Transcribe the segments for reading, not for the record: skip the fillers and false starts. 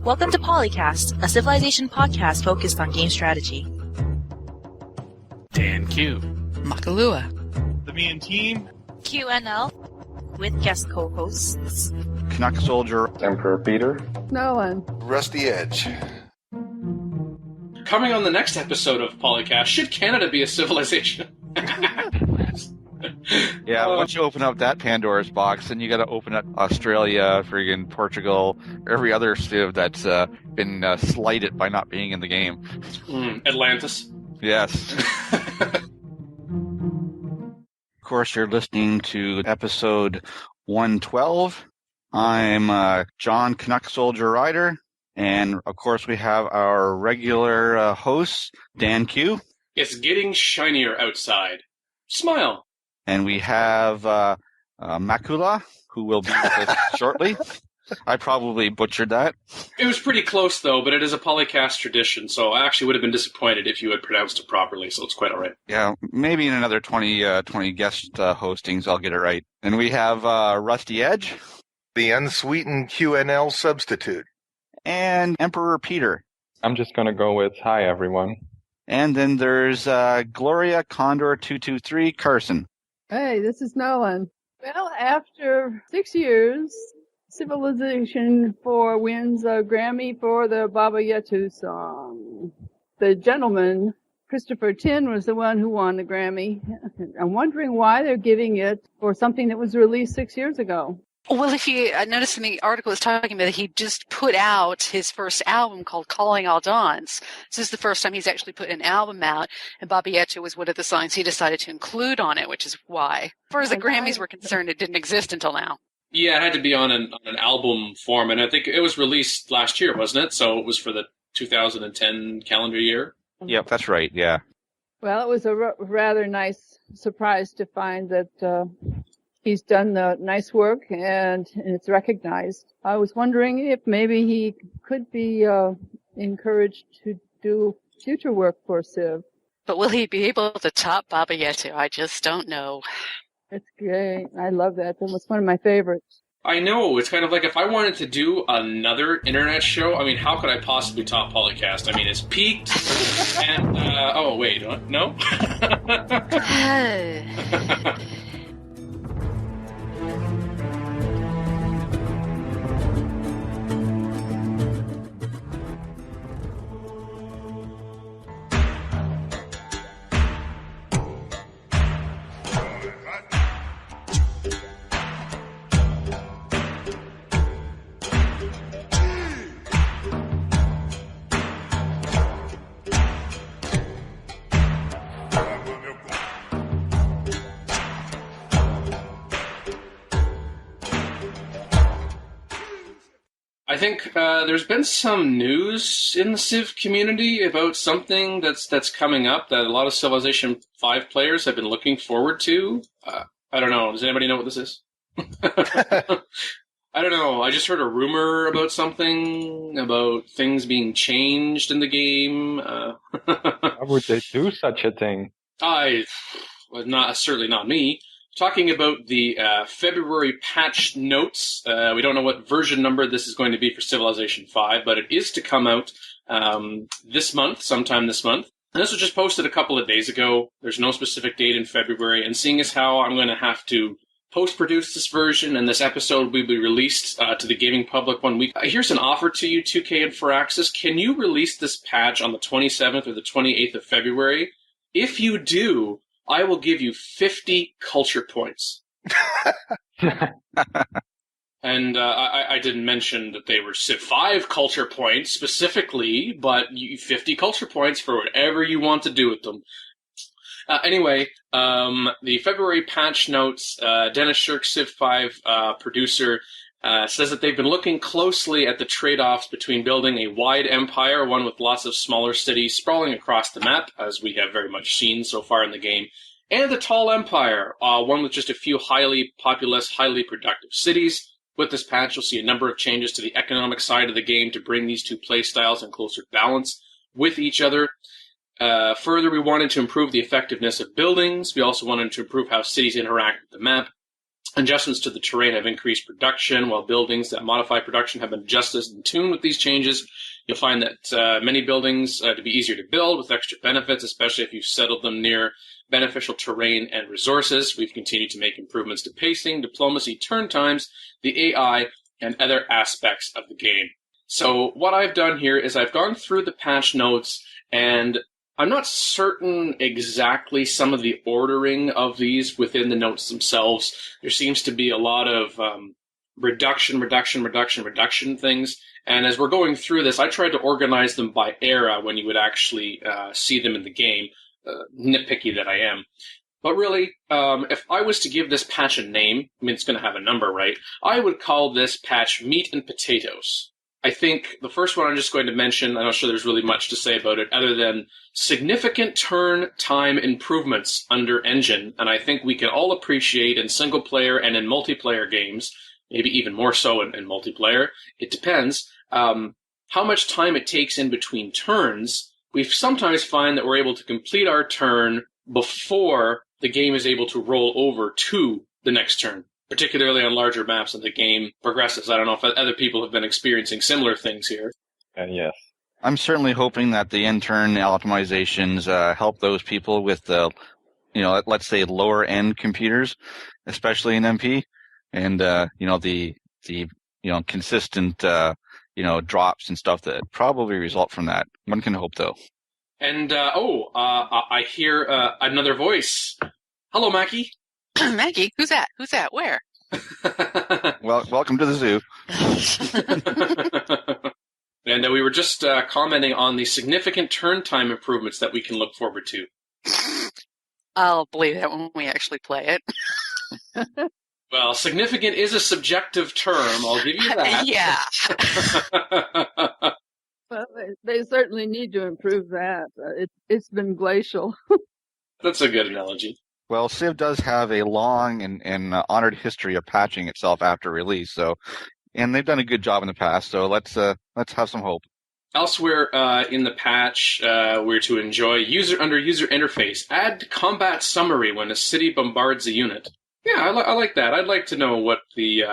Welcome to PolyCast, a Civilization podcast focused on game strategy. DanQ. Makahlua. The Me and Team. QNL, with guest co-hosts CanuckSoldier. Emperor Peter. Nolan. Rusty Edge. Coming on the next episode of PolyCast, should Canada be a civilization? Yeah, once you open up that Pandora's box, then you got to open up Australia, friggin' Portugal, every other civ that's been slighted by not being in the game. Atlantis. Yes. Of course, you're listening to episode 112. I'm John CanuckSoldier Ryder, and of course we have our regular hosts, DanQ. It's getting shinier outside. Smile. And we have Makahlua, who will be with us shortly. I probably butchered that. It was pretty close, though, but it is a PolyCast tradition, so I actually would have been disappointed if you had pronounced it properly, so it's quite all right. Yeah, maybe in another 20 guest hostings I'll get it right. And we have Rusty Edge. The unsweetened QNL substitute. And Emperor Peter. I'm just going to go with hi, everyone. And then there's Gloria, Condor 223, Carson. Hey, this is Nolan. Well, after 6 years, Civilization 4 wins a Grammy for the Baba Yetu song. The gentleman, Christopher Tin, was the one who won the Grammy. I'm wondering why they're giving it for something that was released 6 years ago. Well, if you noticed in the article, it's talking about that he just put out his first album called Calling All Dawns. This is the first time he's actually put an album out, and Baba Yetu was one of the songs he decided to include on it, which is why. As far as the Grammys were concerned, it didn't exist until now. Yeah, it had to be on an album form, and I think it was released last year, wasn't it? So it was for the 2010 calendar year? Yep, that's right, yeah. Well, it was a rather nice surprise to find that he's done the nice work and it's recognized. I was wondering if maybe he could be encouraged to do future work for Civ. But will he be able to top Baba Yetu? I just don't know. It's great. I love that. That was one of my favorites. I know. It's kind of like if I wanted to do another internet show, I mean, how could I possibly top PolyCast? I mean, it's peaked and, oh, wait, no? I think there's been some news in the Civ community about something that's coming up that a lot of Civilization 5 players have been looking forward to. I don't know. Does anybody know what this is? I don't know. I just heard a rumor about something, about things being changed in the game. How would they do such a thing? Certainly not me. Talking about the February patch notes. We don't know what version number this is going to be for Civilization 5, but it is to come out sometime this month. And this was just posted a couple of days ago. There's no specific date in February. And seeing as how I'm going to have to post-produce this version and this episode will be released to the gaming public 1 week, here's an offer to you, 2K and Firaxis. Can you release this patch on the 27th or the 28th of February? If you do, I will give you 50 culture points. And I didn't mention that they were Civ 5 culture points specifically, but 50 culture points for whatever you want to do with them. Anyway, the February patch notes, Dennis Shirk, Civ 5 producer, says that they've been looking closely at the trade-offs between building a wide empire, one with lots of smaller cities sprawling across the map, as we have very much seen so far in the game, and a tall empire, one with just a few highly populous, highly productive cities. With this patch, you'll see a number of changes to the economic side of the game to bring these two playstyles in closer balance with each other. Further, we wanted to improve the effectiveness of buildings. We also wanted to improve how cities interact with the map. Adjustments to the terrain have increased production, while buildings that modify production have been adjusted in tune with these changes. You'll find that many buildings to be easier to build with extra benefits, especially if you've settled them near beneficial terrain and resources. We've continued to make improvements to pacing, diplomacy, turn times, the AI, and other aspects of the game. So what I've done here is I've gone through the patch notes, and I'm not certain exactly some of the ordering of these within the notes themselves. There seems to be a lot of reduction things. And as we're going through this, I tried to organize them by era when you would actually see them in the game. Nitpicky that I am. But really, if I was to give this patch a name, I mean, it's going to have a number, right? I would call this patch Meat and Potatoes. I think the first one I'm just going to mention, I'm not sure there's really much to say about it, other than significant turn time improvements under engine, and I think we can all appreciate in single-player and in multiplayer games, maybe even more so in multiplayer, it depends, how much time it takes in between turns. We sometimes find that we're able to complete our turn before the game is able to roll over to the next turn, particularly on larger maps as the game progresses. I don't know if other people have been experiencing similar things here. Yes. I'm certainly hoping that the in-turn optimizations help those people with the, let's say lower end computers, especially in MP, and the consistent drops and stuff that probably result from that. One can hope, though. And I hear another voice. Hello, Mackie. Maggie, who's that? Where? Well, welcome to the zoo. And we were just commenting on the significant turn time improvements that we can look forward to. I'll believe that when we actually play it. Well, significant is a subjective term. I'll give you that. Yeah. Well, they certainly need to improve that. It's been glacial. That's a good analogy. Well, Civ does have a long and honored history of patching itself after release, and they've done a good job in the past. So let's have some hope. Elsewhere in the patch, we're to enjoy user interface. Add combat summary when a city bombards a unit. Yeah, I like that. I'd like to know what the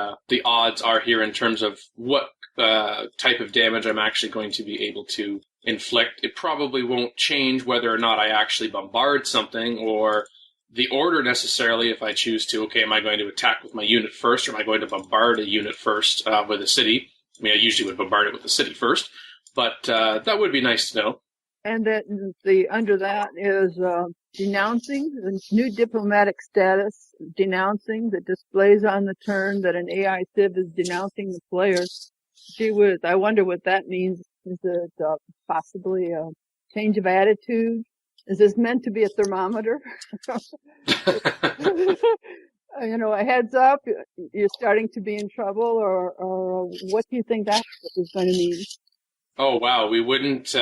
odds are here in terms of what type of damage I'm actually going to be able to inflict. It probably won't change whether or not I actually bombard something or the order necessarily if I choose to. Okay, am I going to attack with my unit first or am I going to bombard a unit first with a city? I mean, I usually would bombard it with the city first, but that would be nice to know. And that under that is denouncing, the new diplomatic status, denouncing, that displays on the turn that an AI Civ is denouncing the players. Gee whiz, I wonder what that means. Is it possibly a change of attitude? Is this meant to be a thermometer? A heads up, you're starting to be in trouble, or what do you think that is going to mean? Oh, wow, we wouldn't...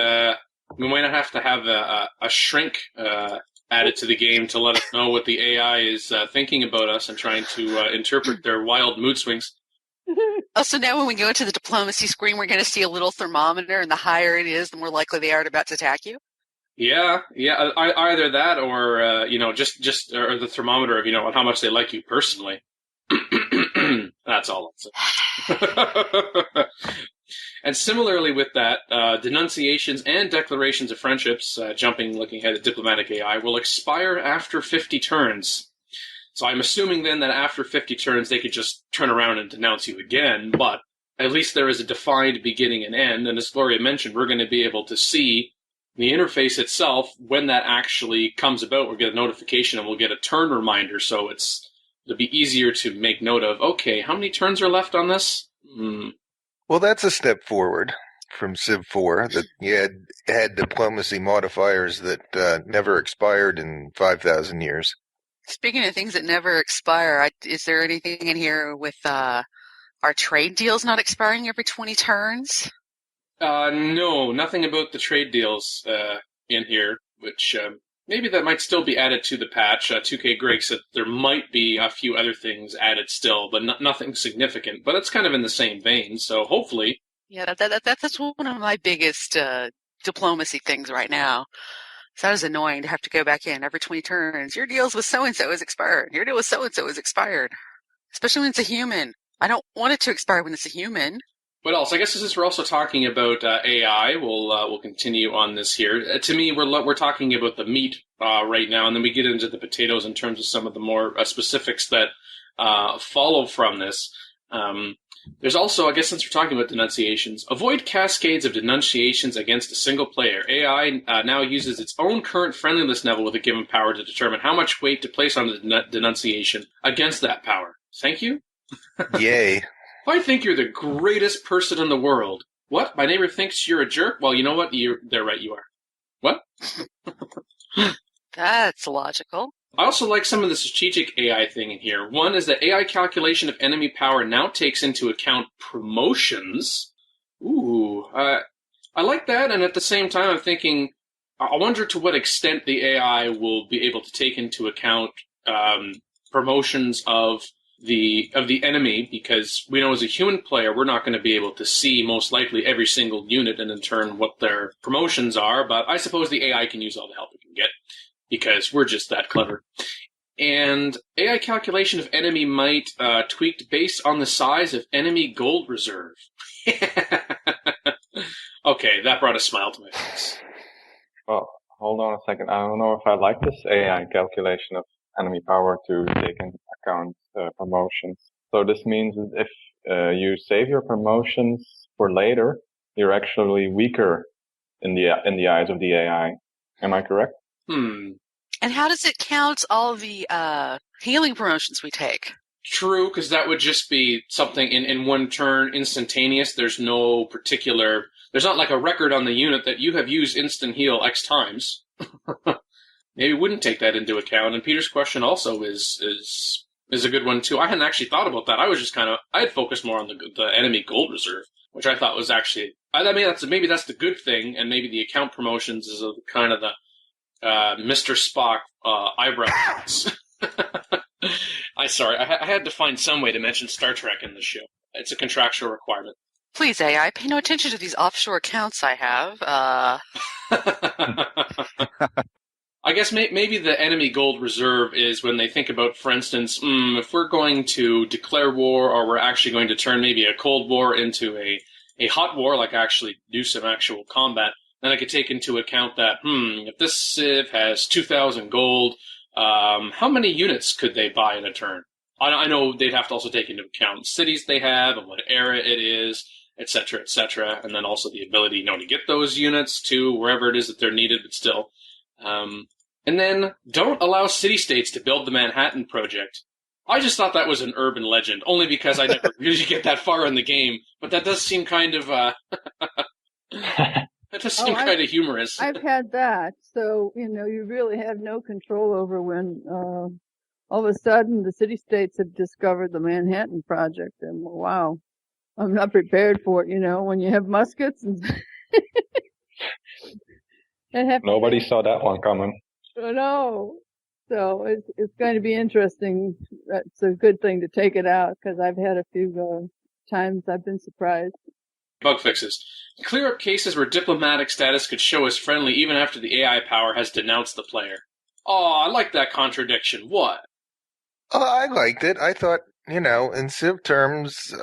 we might not have to have a shrink added to the game to let us know what the AI is thinking about us and trying to interpret their wild mood swings. So now when we go into the diplomacy screen, we're going to see a little thermometer, and the higher it is, the more likely they are about to attack you? Yeah. Either that or, just or the thermometer of, how much they like you personally. That's all I'll say. And similarly with that, denunciations and declarations of friendships, looking ahead at diplomatic AI, will expire after 50 turns. So I'm assuming then that after 50 turns, they could just turn around and denounce you again, but at least there is a defined beginning and end, and as Gloria mentioned, we're going to be able to see the interface itself when that actually comes about. We'll get a notification and we'll get a turn reminder, so it'll be easier to make note of, okay, how many turns are left on this? Well, that's a step forward from Civ 4, that you had diplomacy modifiers that never expired in 5,000 years. Speaking of things that never expire, is there anything in here with our trade deals not expiring every 20 turns? No, nothing about the trade deals in here, which maybe that might still be added to the patch. 2K Greg said there might be a few other things added still, but nothing significant. But it's kind of in the same vein, so hopefully. Yeah, that's one of my biggest diplomacy things right now. So that is annoying to have to go back in every 20 turns. Your deals with so-and-so is expired. Your deal with so-and-so is expired. Especially when it's a human. I don't want it to expire when it's a human. What else? I guess since we're also talking about AI, we'll continue on this here. To me, we're talking about the meat right now, and then we get into the potatoes in terms of some of the more specifics that follow from this. There's also, I guess since we're talking about denunciations, avoid cascades of denunciations against a single player. AI now uses its own current friendliness level with a given power to determine how much weight to place on the denunciation against that power. Thank you. Yay. I think you're the greatest person in the world. What? My neighbor thinks you're a jerk? Well, you know what? They're right, you are. What? That's logical. I also like some of the strategic AI thing in here. One is that AI calculation of enemy power now takes into account promotions. Ooh, I like that, and at the same time I'm thinking, I wonder to what extent the AI will be able to take into account promotions of the enemy, because we know as a human player we're not going to be able to see most likely every single unit and in turn what their promotions are, but I suppose the AI can use all the help it can get because we're just that clever. And AI calculation of enemy might tweaked based on the size of enemy gold reserve. Okay, that brought a smile to my face. Well, hold on a second. I don't know if I like this AI calculation of enemy power to take into account promotions. So this means that if you save your promotions for later, you're actually weaker in the eyes of the AI. Am I correct? And how does it count all the healing promotions we take? True, because that would just be something in one turn, instantaneous. There's no particular... There's not like a record on the unit that you have used instant heal X times. Maybe wouldn't take that into account. And Peter's question also is a good one, too. I hadn't actually thought about that. I was just I had focused more on the enemy gold reserve, which I thought was actually... I mean, maybe that's the good thing, and maybe the account promotions is kind of the Mr. Spock eyebrow. I had to find some way to mention Star Trek in the show. It's a contractual requirement. Please, AI, pay no attention to these offshore accounts I have. I guess maybe the enemy gold reserve is when they think about, for instance, if we're going to declare war or we're actually going to turn maybe a cold war into a hot war, like actually do some actual combat, then I could take into account that, if this Civ has 2,000 gold, how many units could they buy in a turn? I know they'd have to also take into account cities they have and what era it is, etc., etc., and then also the ability, to get those units to wherever it is that they're needed, but still. And then don't allow city-states to build the Manhattan Project. I just thought that was an urban legend, only because I never really get that far in the game, but that does seem kind of, that does seem kind of humorous. I've had that, so, you really have no control over when, all of a sudden the city-states have discovered the Manhattan Project, and wow, I'm not prepared for it, when you have muskets and... Nobody saw that one coming. No. So it's going to be interesting. That's a good thing to take it out, because I've had a few times I've been surprised. Bug fixes. Clear up cases where diplomatic status could show as friendly even after the AI power has denounced the player. Oh, I like that contradiction. What? I liked it. I thought, in Civ terms,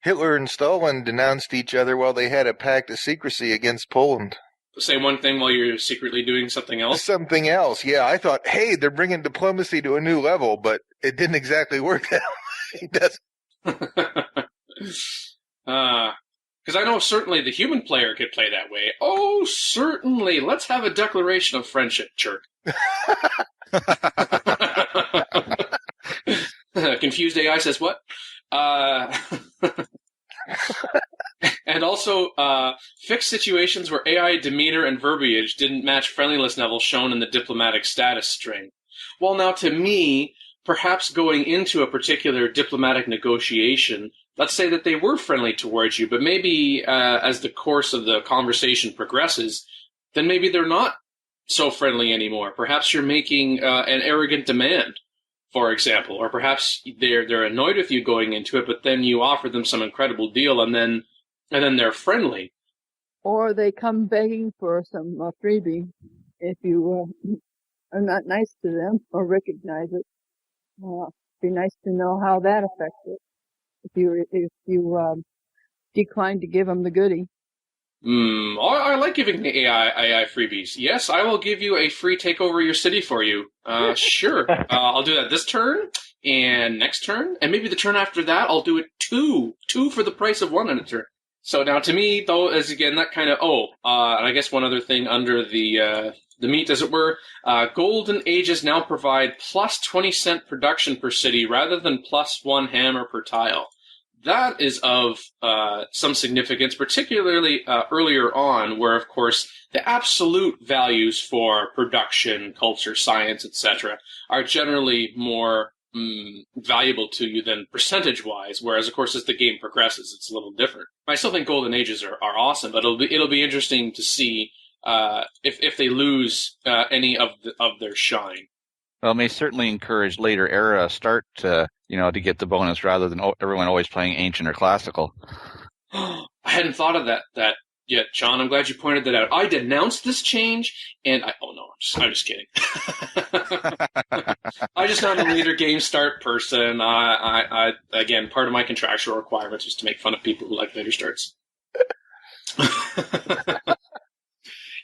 Hitler and Stalin denounced each other while they had a pact of secrecy against Poland. Say one thing while you're secretly doing something else? Something else, yeah. I thought, hey, they're bringing diplomacy to a new level, but it didn't exactly work that way. It doesn't. Because I know certainly the human player could play that way. Oh, certainly. Let's have a declaration of friendship, jerk. Confused AI says what? And also, fix situations where AI demeanor and verbiage didn't match friendliness levels shown in the diplomatic status string. Well, now, to me, perhaps going into a particular diplomatic negotiation, let's say that they were friendly towards you, but maybe as the course of the conversation progresses, then maybe they're not so friendly anymore. Perhaps you're making an arrogant demand, for example, or perhaps they're annoyed with you going into it, but then you offer them some incredible deal, and then they're friendly. Or they come begging for some freebie if you are not nice to them or recognize it. Be nice to know how that affects it. If you decline to give them the goodie. I like giving the AI freebies. Yes, I will give you a free take over your city for you. Sure. I'll do that this turn, and next turn, and maybe the turn after that, I'll do it two for the price of one in a turn. So now to me, though, is again that kind of, and I guess one other thing under the meat, as it were, Golden Ages now provide plus 20 cent production per city rather than plus 1 hammer per tile. That is of some significance, particularly earlier on, where, of course, the absolute values for production, culture, science, etc., are generally more valuable to you than percentage-wise, whereas, of course, as the game progresses, it's a little different. I still think Golden Ages are awesome, but it'll be interesting to see if they lose any of their shine. Well, it may certainly encourage later era start to get the bonus rather than everyone always playing ancient or classical. I hadn't thought of that yet, John. I'm glad you pointed that out. I denounced this change, and I'm just kidding. I just not a later game start person. I again, part of my contractual requirements is to make fun of people who like later starts.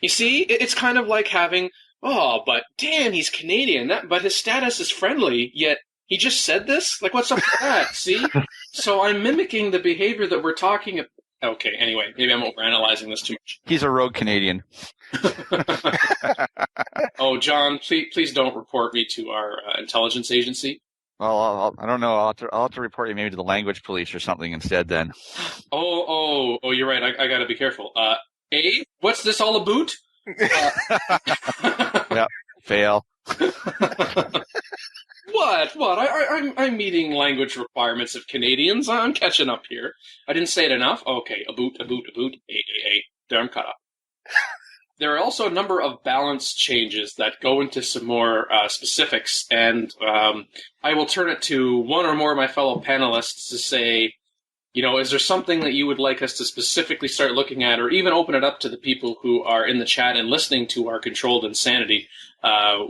You see, it's kind of like having, but Dan, he's Canadian, but his status is friendly, yet he just said this? Like, what's up with that? See? So I'm mimicking the behavior that we're talking about. Okay, anyway, maybe I'm overanalyzing this too much. He's a rogue Canadian. Oh, John, please don't report me to our intelligence agency. Well, I don't know. I'll have to report you maybe to the language police or something instead then. Oh, you're right. I got to be careful. What's this all about? Yeah, fail. What? I'm meeting language requirements of Canadians. I'm catching up here. I didn't say it enough. Okay, a boot. There, I'm caught up. There are also a number of balance changes that go into some more specifics, and I will turn it to one or more of my fellow panelists to say, is there something that you would like us to specifically start looking at, or even open it up to the people who are in the chat and listening to our Controlled Insanity?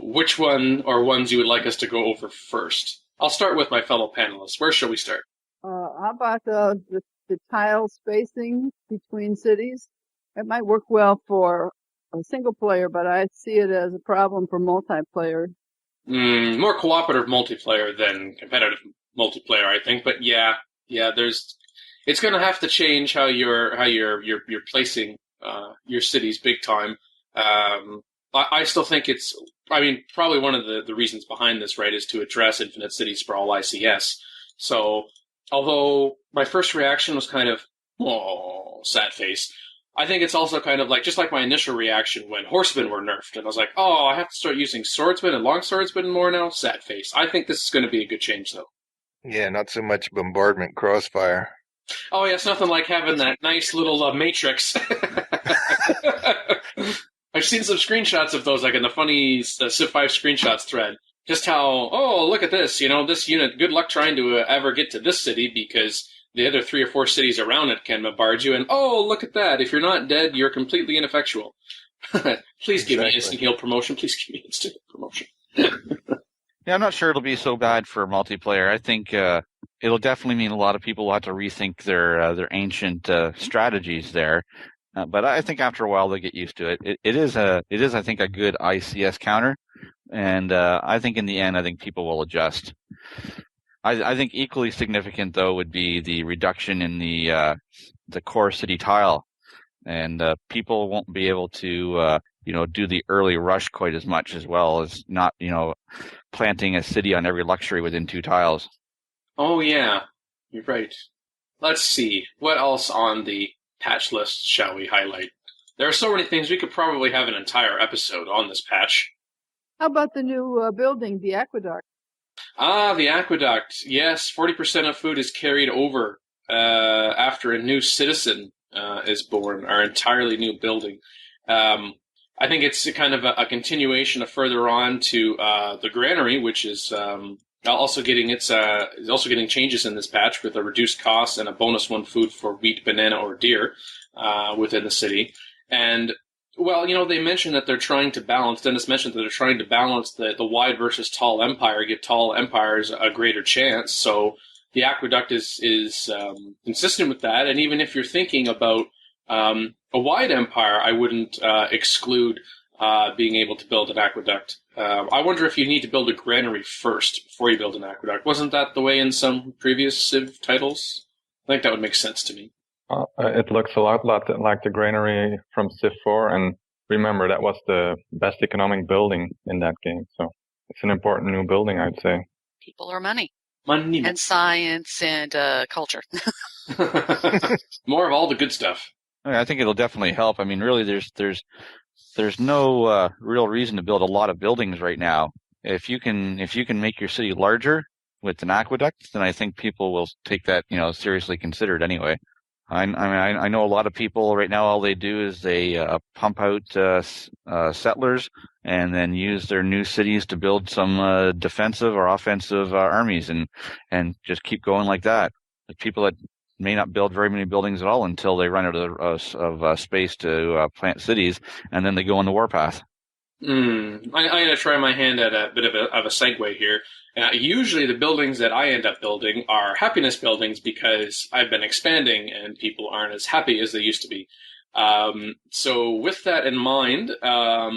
Which one or ones you would like us to go over first? I'll start with my fellow panelists. Where shall we start? How about the tile spacing between cities? It might work well for a single player, but I see it as a problem for multiplayer. More cooperative multiplayer than competitive multiplayer, I think. But yeah, it's going to have to change how you're placing your cities big time. I still think probably one of the reasons behind this, right, is to address Infinite City Sprawl ICS. So, although my first reaction was kind of, sad face, I think it's also kind of like, just like my initial reaction when horsemen were nerfed, and I was like, I have to start using swordsmen and long swordsmen more now? Sad face. I think this is going to be a good change, though. Yeah, not so much bombardment crossfire. Oh, yeah, it's nothing like having that nice little matrix. I've seen some screenshots of those, like in the funny Civ 5 screenshots thread. Just how, look at this, this unit, good luck trying to ever get to this city because the other 3 or 4 cities around it can bombard you, and look at that, if you're not dead, you're completely ineffectual. Please give me instant heal promotion, please give me instant heal promotion. Yeah, I'm not sure it'll be so bad for multiplayer. I think it'll definitely mean a lot of people will have to rethink their ancient strategies there. But I think after a while they'll get used to it. It is I think a good ICS counter, and I think in the end I think people will adjust. I think equally significant though would be the reduction in the core city tile, and people won't be able to do the early rush quite as much, as well as not planting a city on every luxury within 2 tiles. Oh yeah, you're right. Let's see what else on the patch list shall we highlight. There are so many things, we could probably have an entire episode on this patch. How about the new building, the aqueduct? The aqueduct. Yes, 40% of food is carried over after a new citizen is born, our entirely new building. I think it's kind of a continuation of further on to the granary, which is also getting changes in this patch with a reduced cost and a bonus 1 food for wheat, banana, or deer within the city. And Well, they mentioned that they're trying to balance. Dennis mentioned that they're trying to balance the wide versus tall empire, give tall empires a greater chance. So the aqueduct is consistent with that. And even if you're thinking about a wide empire, I wouldn't exclude being able to build an aqueduct. I wonder if you need to build a granary first before you build an aqueduct. Wasn't that the way in some previous Civ titles? I think that would make sense to me. It looks a lot like the granary from Civ 4, and remember, that was the best economic building in that game, so it's an important new building, I'd say. People are money. Money. And science and culture. More of all the good stuff. I think it'll definitely help. I mean, really, there's no real reason to build a lot of buildings right now. If you can make your city larger with an aqueduct, then I think people will take that, seriously considered anyway. I know a lot of people right now, all they do is they pump out settlers and then use their new cities to build some defensive or offensive armies and just keep going like that. The people that may not build very many buildings at all until they run out of space to plant cities, and then they go on the warpath. I'm going to try my hand at a bit of a segue here. Usually the buildings that I end up building are happiness buildings because I've been expanding and people aren't as happy as they used to be. So with that in mind, a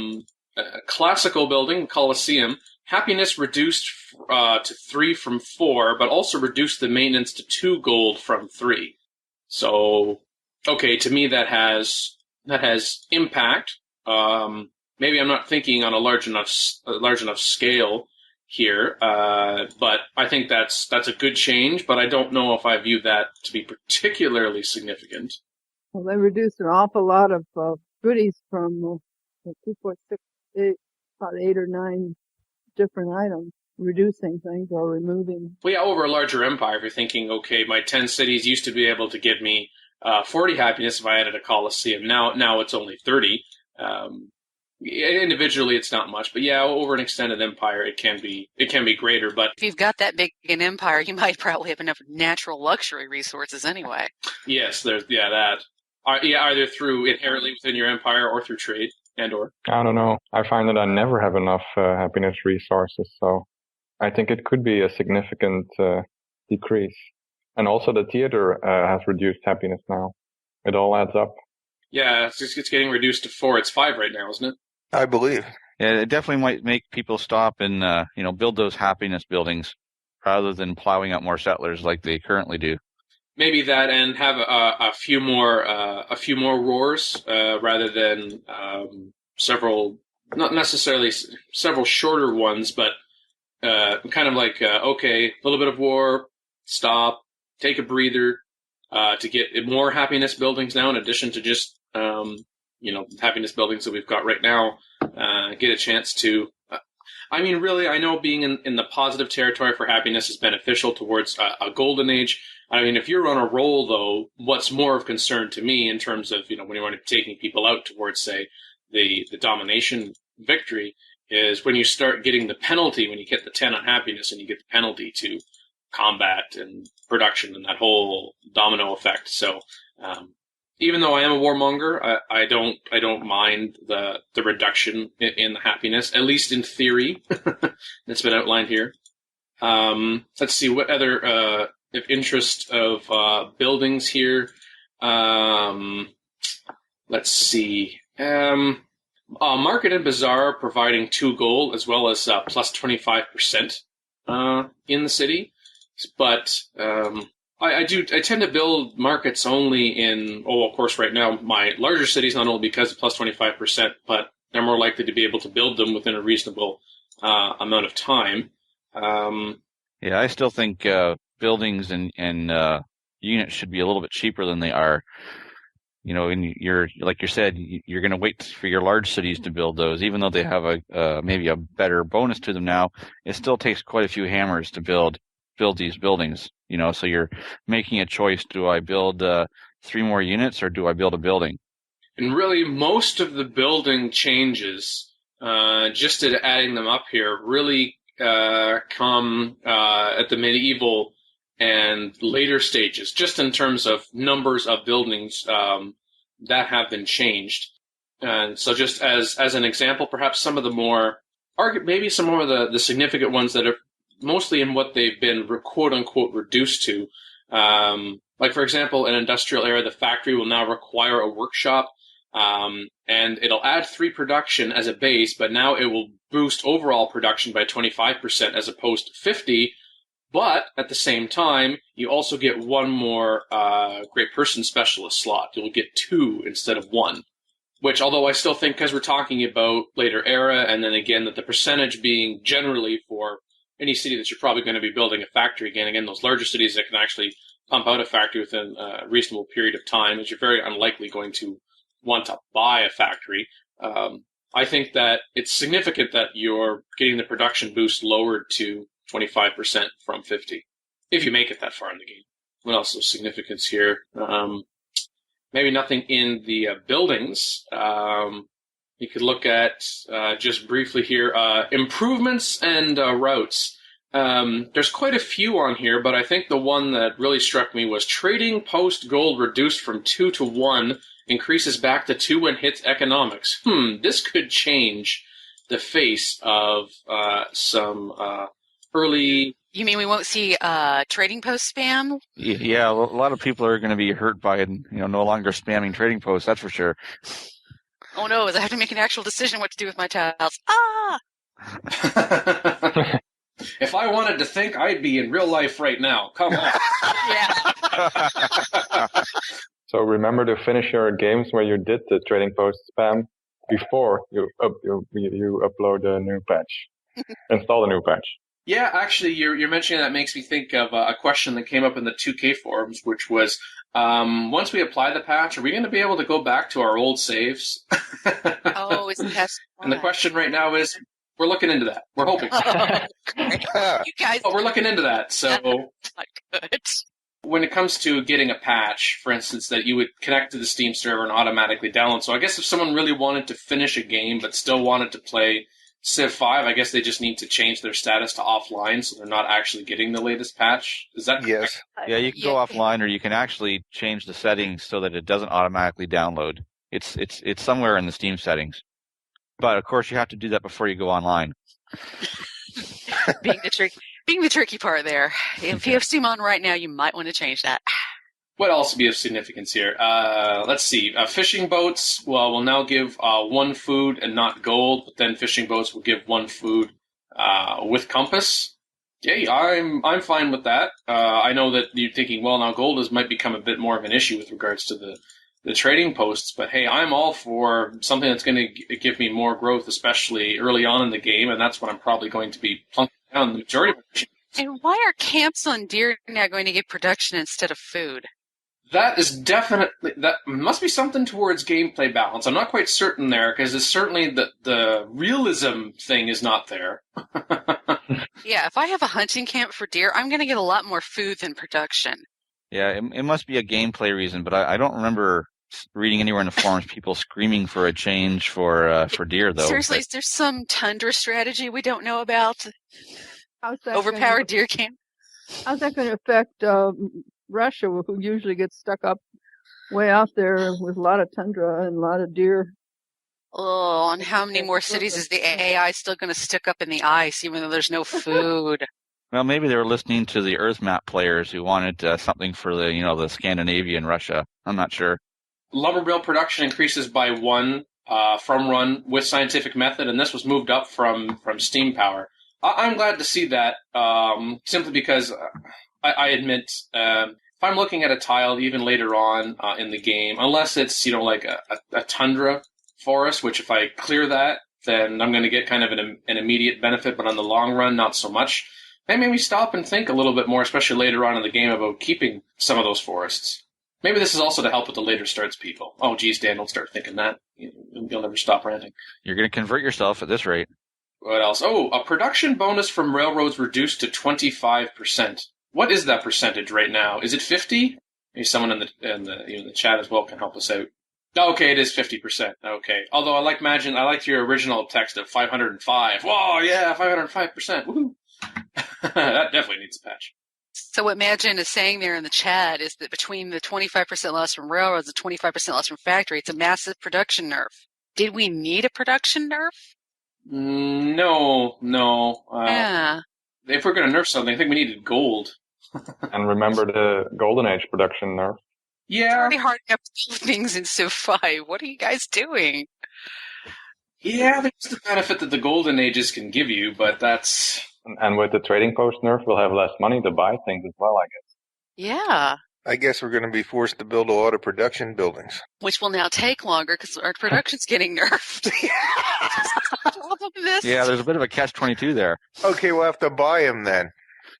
classical building, Colosseum, happiness reduced to 3 from 4, but also reduced the maintenance to 2 gold from 3. So, okay, to me that has impact. Maybe I'm not thinking on a large enough scale here, but I think that's a good change. But I don't know if I view that to be particularly significant. Well, they reduced an awful lot of goodies from 2.68, about 8 or 9 different items, reducing things or removing. Well, yeah, over a larger empire, if you're thinking, okay, my 10 cities used to be able to give me 40 happiness if I added a Colosseum. Now it's only 30. Individually, it's not much, but yeah, over an extended empire, it can be greater. But if you've got that big an empire, you might probably have enough natural luxury resources anyway. Yes, there's that. Either through inherently within your empire or through trade and/or. I don't know. I find that I never have enough happiness resources, so I think it could be a significant decrease. And also, the theater has reduced happiness now. It all adds up. Yeah, it's getting reduced to 4. It's 5 right now, isn't it? I believe. Yeah, it definitely might make people stop and build those happiness buildings rather than plowing out more settlers like they currently do. Maybe that, and have a few more roars rather than several, not necessarily several shorter ones, but kind of like okay, a little bit of war, stop, take a breather to get more happiness buildings now, in addition to just happiness buildings that we've got right now, get a chance to. Really, I know being in the positive territory for happiness is beneficial towards a golden age. If you're on a roll, though, what's more of concern to me in terms of, when you want to be taking people out towards, say, the domination victory, is when you start getting the penalty, when you get the 10 on happiness and you get the penalty to combat and production and that whole domino effect. So, even though I am a warmonger, I don't mind the reduction in the happiness, at least in theory. That's been outlined here. Let's see what other of interest of buildings here. Let's see. Market and Bazaar providing 2 gold as well as plus 25% in the city, but I tend to build markets only in, of course, right now, my larger cities, not only because of plus 25%, but they're more likely to be able to build them within a reasonable amount of time. Yeah, I still think buildings and units should be a little bit cheaper than they are. And like you said, you're going to wait for your large cities to build those, even though they have maybe a better bonus to them now. It still takes quite a few hammers to build these buildings. So you're making a choice. Do I build 3 more units or do I build a building? And really, most of the building changes, just at adding them up here, really come at the medieval and later stages, just in terms of numbers of buildings that have been changed. And so just as an example, perhaps some of the more, maybe some more of the significant ones that are mostly in what they've been quote-unquote reduced to. Like, for example, in industrial area, the factory will now require a workshop, and it'll add 3 production as a base, but now it will boost overall production by 25% as opposed to 50. But at the same time, you also get one more great person specialist slot. You'll get 2 instead of 1. Which, although I still think, because we're talking about later era, and then again that the percentage being generally for any city that you're probably going to be building a factory again, those larger cities that can actually pump out a factory within a reasonable period of time, as you're very unlikely going to want to buy a factory. I think that it's significant that you're getting the production boost lowered to 25% from 50, if you make it that far in the game. What else is significance here? Maybe nothing in the buildings. You could look at, just briefly here, improvements and routes. There's quite a few on here, but I think the one that really struck me was trading post gold reduced from 2 to 1, increases back to 2 when hits economics. This could change the face of some early... You mean we won't see trading post spam? Yeah, a lot of people are going to be hurt by it, no longer spamming trading posts, that's for sure. Oh no, I have to make an actual decision what to do with my tiles. Ah! If I wanted to think, I'd be in real life right now. Come on. Yeah. So remember to finish your games where you did the trading post spam before you upload a new patch. Install a new patch. Yeah, actually, you're mentioning that makes me think of a question that came up in the 2K forums, which was, once we apply the patch, are we going to be able to go back to our old saves? Oh, isn't that And the question right now is, we're looking into that. We're hoping. You guys... But we're looking into that, so... Not good. When it comes to getting a patch, for instance, that you would connect to the Steam server and automatically download. So I guess if someone really wanted to finish a game but still wanted to play Civ 5, I guess they just need to change their status to offline so they're not actually getting the latest patch. Is that Yes. Yeah, you can go offline, or you can actually change the settings so that it doesn't automatically download. It's somewhere in the Steam settings. But, of course, you have to do that before you go online. Being the tricky part there. If you have Steam on right now, you might want to change that. What else would be of significance here? Let's see. Fishing boats, will now give 1 food and not gold, but then fishing boats will give 1 food with compass. Yay, I'm fine with that. I know that you're thinking, well, now gold might become a bit more of an issue with regards to the trading posts, but hey, I'm all for something that's going to give me more growth, especially early on in the game, and that's what I'm probably going to be plunking down the majority of my... And why are camps on deer now going to get production instead of food? That is definitely, that must be something towards gameplay balance. I'm not quite certain there, because it's certainly the realism thing is not there. Yeah, if I have a hunting camp for deer, I'm going to get a lot more food than production. Yeah, it must be a gameplay reason, but I don't remember reading anywhere in the forums people screaming for a change for deer, though. Seriously, is there some tundra strategy we don't know about? Overpowered deer camp? How's that going to affect Russia, who usually gets stuck up way out there with a lot of tundra and a lot of deer? Oh, and how many more cities is the AI still going to stick up in the ice, even though there's no food? Well, maybe they were listening to the Earth map players who wanted something for the Scandinavia and Russia. I'm not sure. Lumber mill production increases by 1 from run with scientific method, and this was moved up from steam power. I'm glad to see that, simply because I admit, if I'm looking at a tile even later on in the game, unless it's like a tundra forest, which if I clear that, then I'm going to get kind of an immediate benefit, but on the long run, not so much. Maybe we stop and think a little bit more, especially later on in the game, about keeping some of those forests. Maybe this is also to help with the later starts people. Oh, geez, Dan, don't start thinking that. You'll never stop ranting. You're going to convert yourself at this rate. What else? Oh, a production bonus from railroads reduced to 25%. What is that percentage right now? Is it 50? Maybe someone in the chat as well can help us out. Okay, it is 50%. Okay. Although I liked your original text of 505. Whoa, yeah, 505%. Woohoo! That definitely needs a patch. So what Magin is saying there in the chat is that between the 25% loss from railroads and 25% loss from factory, it's a massive production nerf. Did we need a production nerf? No. Yeah. If we're going to nerf something, I think we needed gold. And remember the Golden Age production nerf? It's Yeah. already hard enough to do things in Civ 5. What are you guys doing? Yeah, there's the benefit that the golden ages can give you, but that's... And with the trading post nerf, we'll have less money to buy things as well, I guess. Yeah. I guess we're going to be forced to build a lot of production buildings. Which will now take longer because our production's getting nerfed. Yeah, there's a bit of a catch-22 there. Okay, we'll have to buy them then.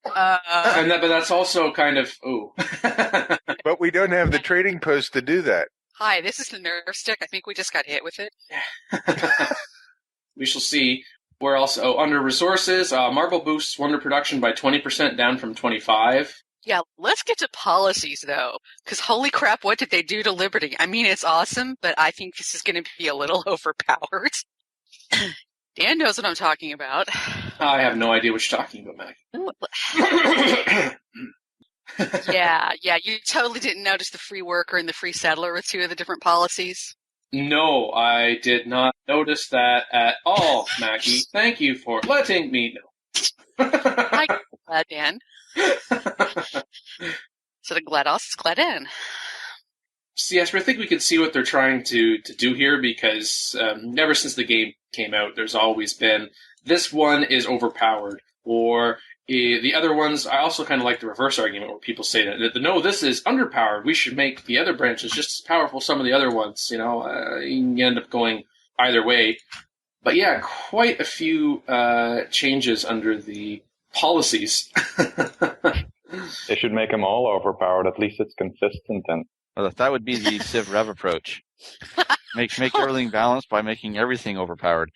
But that's also kind of... Ooh. But we don't have the trading post to do that. Hi, this is the nerf stick. I think we just got hit with it. We shall see. Where else? Oh, under resources, Marble boosts wonder production by 20%, down from 25. Yeah, let's get to policies, though, because holy crap, what did they do to Liberty? I mean, it's awesome, but I think this is going to be a little overpowered. Dan knows what I'm talking about. I have no idea what you're talking about, Maggie. Yeah, you totally didn't notice the free worker and the free settler with two of the different policies? No, I did not notice that at all, Maggie. Thank you for letting me know. I'm glad, Dan. So the GLaDOS is GLaDN. So yes, I think we can see what they're trying to do here, because ever since the game came out, there's always been, this one is overpowered, or the other ones. I also kind of like the reverse argument where people say that no, this is underpowered. We should make the other branches just as powerful as some of the other ones. You can end up going either way. But yeah, quite a few changes under the policies. They should make them all overpowered. At least it's consistent. And Well, that would be the Civ Rev approach. Make everything balanced by making everything overpowered.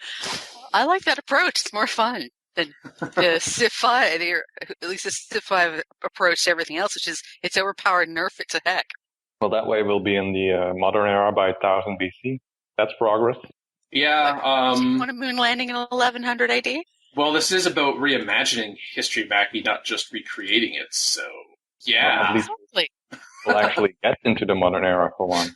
I like that approach. It's more fun than the Civ 5, at least the Civ 5 approach to everything else, which is it's overpowered, nerf it to heck. well, that way we'll be in the modern era by 1000 BC. That's progress. Yeah. Do you want a moon landing in 1100 AD? Well, this is about reimagining history, Mackie, not just recreating it. So Well, yeah. at least Totally. we'll actually get into the modern era for one.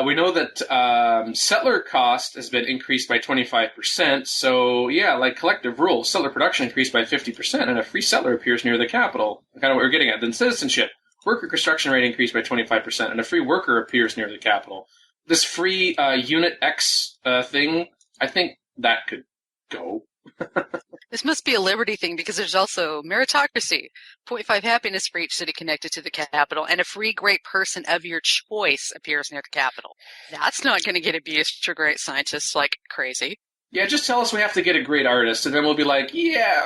We know that settler cost has been increased by 25%. So, yeah, like collective rule, settler production increased by 50%, and a free settler appears near the capital. Kind of what we're getting at. Then citizenship. Worker construction rate increased by 25%, and a free worker appears near the capital. This free Unit X thing, I think that could go. This must be a Liberty thing because there's also meritocracy, 0.5 happiness for each city connected to the capital, and a free great person of your choice appears near the capital. That's not going to get abused for great scientists like crazy. Yeah, just tell us we have to get a great artist, and then we'll be like, yeah.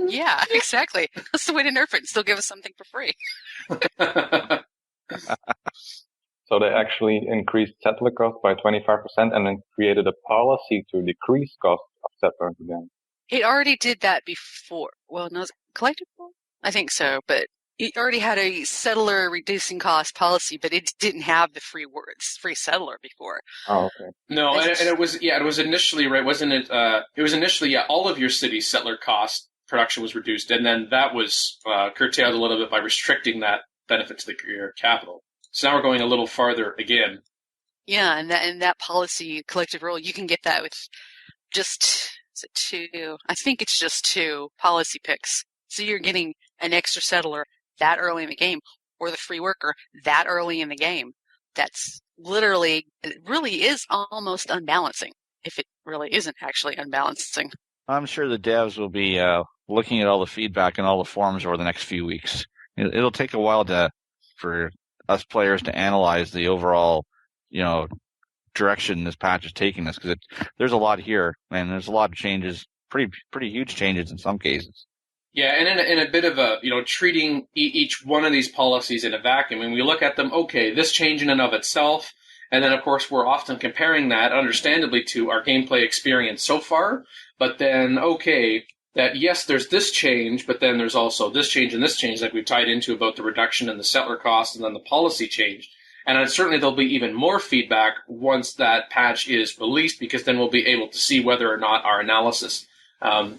Yeah, exactly. That's the way to nerf it. Still give us something for free. So they actually increased settler cost by 25% and then created a policy to decrease cost of settlers again. It already did that before. Well, no, is it collective? I think so, but it already had a settler reducing cost policy, but it didn't have the free words, free settler before. Oh, okay. No, and it was initially, right, wasn't it? It was initially, all of your city's settler cost production was reduced, and then that was curtailed a little bit by restricting that benefit to your capital. So now we're going a little farther again. Yeah, and that policy, collective rule, you can get that with just, is it 2? I think it's just 2 policy picks. So you're getting an extra settler that early in the game, or the free worker that early in the game. That's literally, it really is almost unbalancing, if it really isn't actually unbalancing. I'm sure the devs will be looking at all the feedback and all the forums over the next few weeks. It'll take a while for us players to analyze the overall, direction this patch is taking us, because there's a lot here, and there's a lot of changes, pretty huge changes in some cases. Yeah, and in a bit of a, treating each one of these policies in a vacuum, and we look at them, okay, this change in and of itself, and then, of course, we're often comparing that, understandably, to our gameplay experience so far, but then, okay, that, yes, there's this change, but then there's also this change and this change, like we've tied into about the reduction in the settler cost and then the policy change. And certainly there'll be even more feedback once that patch is released, because then we'll be able to see whether or not our analysis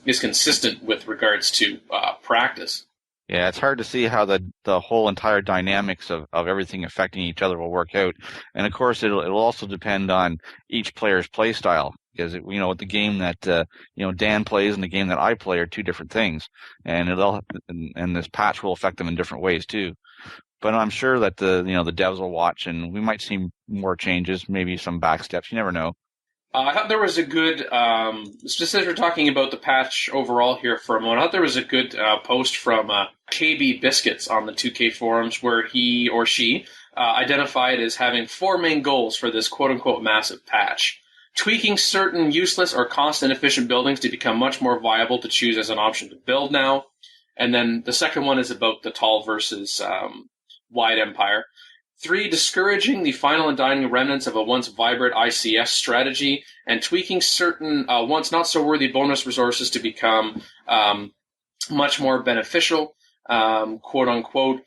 is consistent with regards to practice. Yeah, it's hard to see how the whole entire dynamics of everything affecting each other will work out. And of course, it'll also depend on each player's play style, because the game that Dan plays and the game that I play are two different things, and and this patch will affect them in different ways too. But I'm sure that the devs will watch, and we might see more changes, maybe some back steps. You never know. I thought there was a good, specifically talking about the patch overall here for a moment, I thought there was a good post from KB Biscuits on the 2K forums where he or she identified as having 4 main goals for this quote-unquote massive patch. Tweaking certain useless or cost-inefficient buildings to become much more viable to choose as an option to build now. And then the second one is about the tall versus wide empire. 3, discouraging the final and dying remnants of a once vibrant ICS strategy and tweaking certain once not so worthy bonus resources to become much more beneficial, quote unquote.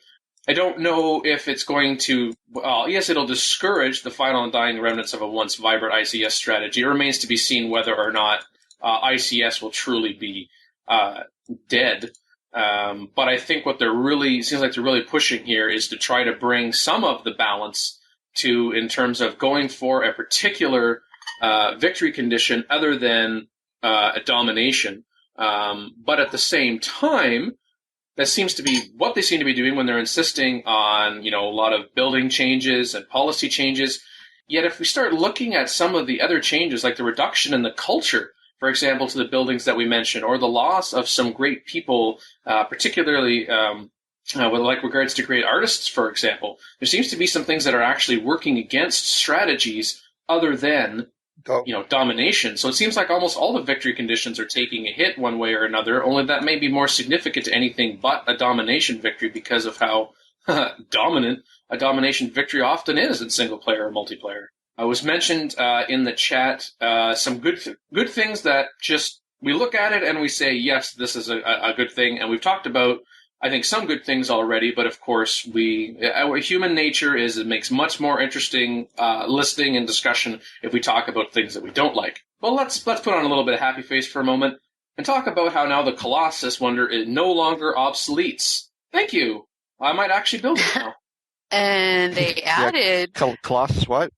I don't know if it's going to, yes, it'll discourage the final and dying remnants of a once vibrant ICS strategy. It remains to be seen whether or not ICS will truly be dead. But I think what seems like they're really pushing here is to try to bring some of the balance in terms of going for a particular victory condition other than a domination. But at the same time, that seems to be what they seem to be doing when they're insisting on, a lot of building changes and policy changes. Yet if we start looking at some of the other changes, like the reduction in the culture, for example, to the buildings that we mentioned, or the loss of some great people, particularly with regards to great artists, for example. There seems to be some things that are actually working against strategies other than, domination. So it seems like almost all the victory conditions are taking a hit one way or another, only that may be more significant to anything but a domination victory because of how dominant a domination victory often is in single-player or multiplayer. I was mentioned in the chat some good things that just we look at it and we say, yes, this is a good thing. And we've talked about, I think, some good things already. But of course, our human nature is it makes much more interesting listening and discussion if we talk about things that we don't like. Well, let's put on a little bit of happy face for a moment and talk about how now the Colossus Wonder is no longer obsoletes. Thank you. I might actually build it now. And they added Colossus what?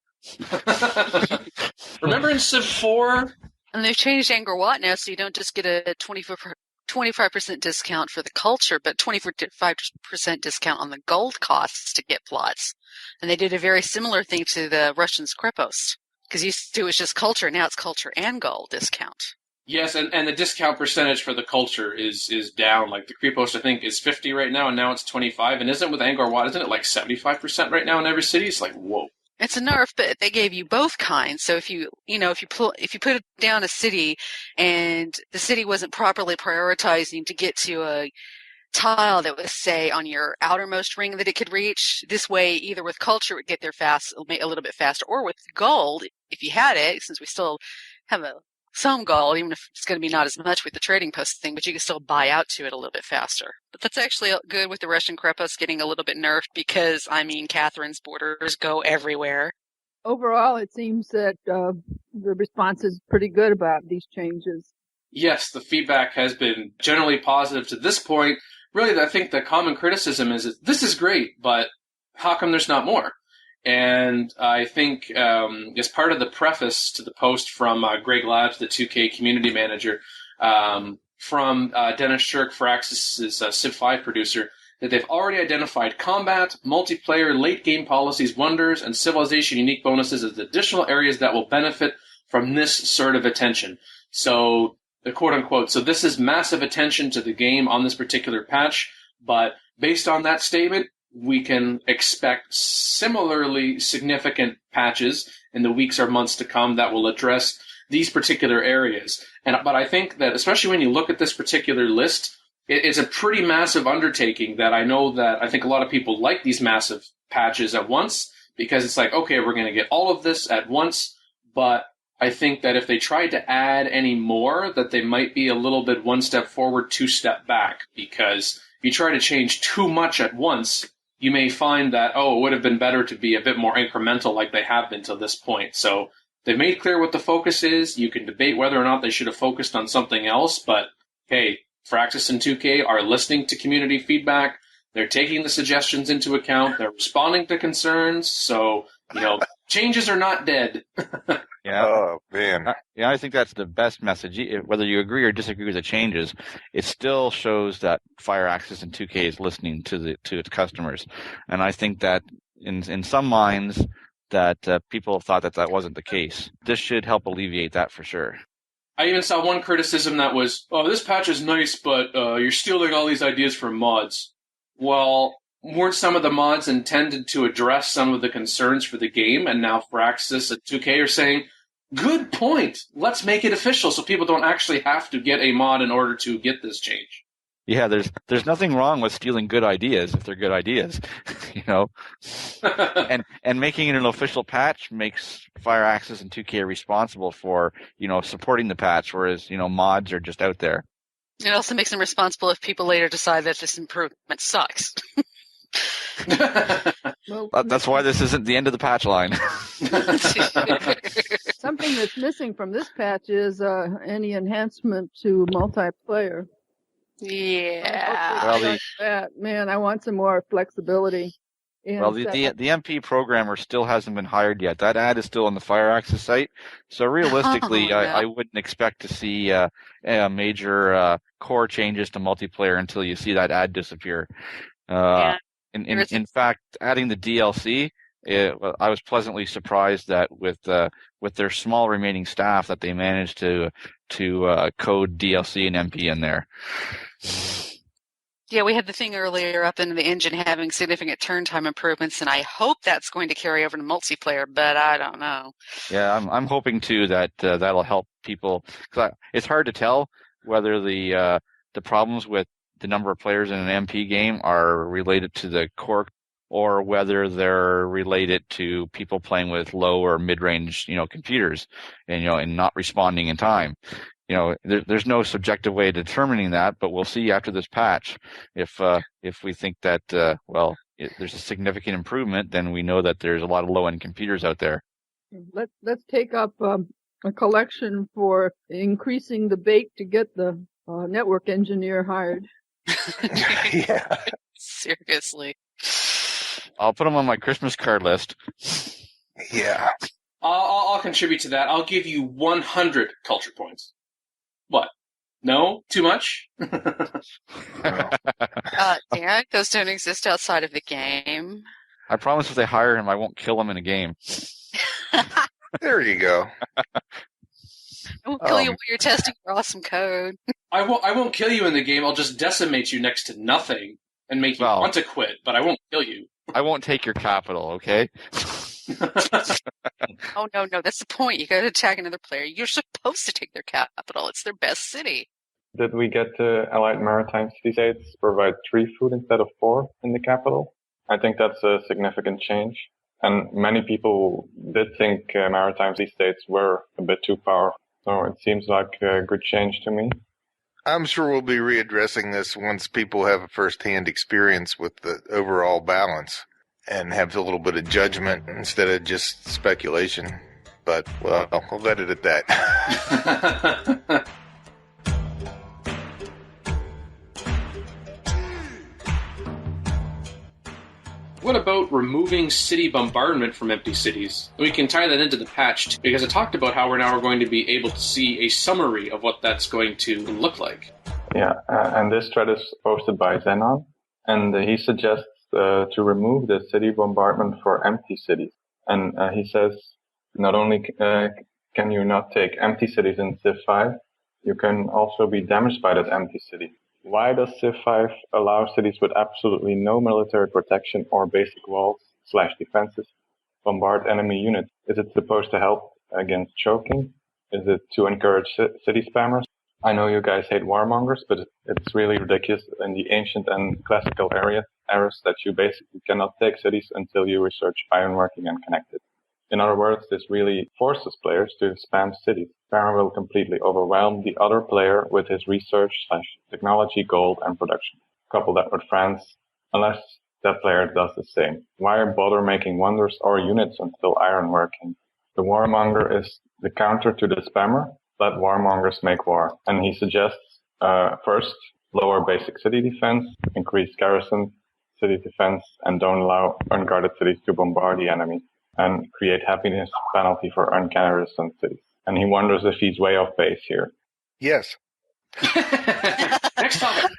Remember in Civ 4? And they've changed Angkor Wat now, so you don't just get a 25% discount for the culture, but 25% discount on the gold costs to get plots. And they did a very similar thing to the Russian Skripost, because used to it was just culture, now it's culture and gold discount. Yes, and the discount percentage for the culture is down. Like the Kripost, I think, is 50 right now, and now it's 25. And isn't it with Angkor Wat, isn't it like 75% right now in every city? It's like, whoa. It's a nerf, but they gave you both kinds. So if you put down a city and the city wasn't properly prioritizing to get to a tile that was, say, on your outermost ring that it could reach, this way, either with culture, it would get there fast, a little bit faster, or with gold, if you had it, since we still have some gold, even if it's going to be not as much with the trading post thing, but you can still buy out to it a little bit faster. But that's actually good with the Russian Krepos getting a little bit nerfed because, Catherine's borders go everywhere. Overall, it seems that the response is pretty good about these changes. Yes, the feedback has been generally positive to this point. Really, I think the common criticism is this is great, but how come there's not more? And I think as part of the preface to the post from Greg Labs, the 2K community manager, from Dennis Shirk, Firaxis' Civ 5 producer, that they've already identified combat, multiplayer, late-game policies, wonders, and civilization unique bonuses as additional areas that will benefit from this sort of attention. So, the quote-unquote, so this is massive attention to the game on this particular patch, but based on that statement, we can expect similarly significant patches in the weeks or months to come that will address these particular areas. But I think that, especially when you look at this particular list, it's a pretty massive undertaking that I think a lot of people like these massive patches at once, because it's like, okay, we're going to get all of this at once, but I think that if they tried to add any more, that they might be a little bit one step forward, two step back, because if you try to change too much at once, you may find that, it would have been better to be a bit more incremental like they have been to this point. So they've made clear what the focus is. You can debate whether or not they should have focused on something else, but hey, Firaxis and 2K are listening to community feedback. They're taking the suggestions into account. They're responding to concerns. So, changes are not dead. Yeah. Oh, man. I think that's the best message. Whether you agree or disagree with the changes, it still shows that Firaxis and 2K is listening to its customers. And I think that in some minds that people thought that wasn't the case. This should help alleviate that for sure. I even saw one criticism that was, this patch is nice, but you're stealing all these ideas from mods. Well, weren't some of the mods intended to address some of the concerns for the game, and now Firaxis and 2K are saying, good point, let's make it official so people don't actually have to get a mod in order to get this change. Yeah, there's nothing wrong with stealing good ideas if they're good ideas, and making it an official patch makes Firaxis and 2K responsible for, supporting the patch, whereas, mods are just out there. It also makes them responsible if people later decide that this improvement sucks. Well, That's why this isn't the end of the patch line. something that's missing from this patch is any enhancement to multiplayer. Yeah. Well, Man, I want some more flexibility. Well, the MP programmer still hasn't been hired yet. That ad is still on the Firaxis site. So realistically, I wouldn't expect to see major core changes to multiplayer until you see that ad disappear. In fact, adding the DLC, I was pleasantly surprised that with their small remaining staff that they managed to code DLC and MP in there. Yeah, we had the thing earlier up in the engine having significant turn time improvements, and I hope that's going to carry over to multiplayer, but I don't know. Yeah, I'm hoping too that that'll help people, because it's hard to tell whether the problems with the number of players in an MP game are related to the core or whether they're related to people playing with low or mid-range, computers and not responding in time. There's no subjective way of determining that, but we'll see after this patch. If we think that, there's a significant improvement, then we know that there's a lot of low-end computers out there. Let's take up a collection for increasing the bait to get the network engineer hired. Yeah. Seriously. I'll put them on my Christmas card list. Yeah. I'll contribute to that. I'll give you 100 culture points. What? No? Too much? Dan, those don't exist outside of the game. I promise if they hire him, I won't kill him in a game. There you go. I won't kill you while you're testing your awesome code. I won't kill you in the game. I'll just decimate you next to nothing and make you want to quit, but I won't kill you. I won't take your capital, okay? Oh, no, that's the point. You got to attack another player. You're supposed to take their capital. It's their best city. Did we get the Allied Maritime City-States provide 3 food instead of 4 in the capital? I think that's a significant change. And many people did think Maritime City-States were a bit too powerful. So it seems like a good change to me. I'm sure we'll be readdressing this once people have a first-hand experience with the overall balance and have a little bit of judgment instead of just speculation. But, well, I'll let it at that. What about removing city bombardment from empty cities? We can tie that into the patch, because it talked about how we're now going to be able to see a summary of what that's going to look like. Yeah, and this thread is posted by Zenon, and he suggests to remove the city bombardment for empty cities. And he says, not only can you not take empty cities in Civ 5, you can also be damaged by that empty city. Why does Civ 5 allow cities with absolutely no military protection or basic walls/defenses bombard enemy units? Is it supposed to help against choking? Is it to encourage city spammers? I know you guys hate warmongers, but it's really ridiculous in the ancient and classical eras that you basically cannot take cities until you research ironworking and connected. In other words, this really forces players to spam cities. Spammer will completely overwhelm the other player with his research/technology, gold, and production. Couple that with France, unless that player does the same. Why bother making wonders or units until ironworking? The warmonger is the counter to the spammer. Let warmongers make war. And he suggests, first, lower basic city defense, increase garrison city defense, and don't allow unguarded cities to bombard the enemy, and create happiness penalty for ungarrisoned cities. And he wonders if he's way off base here. Yes. Next topic.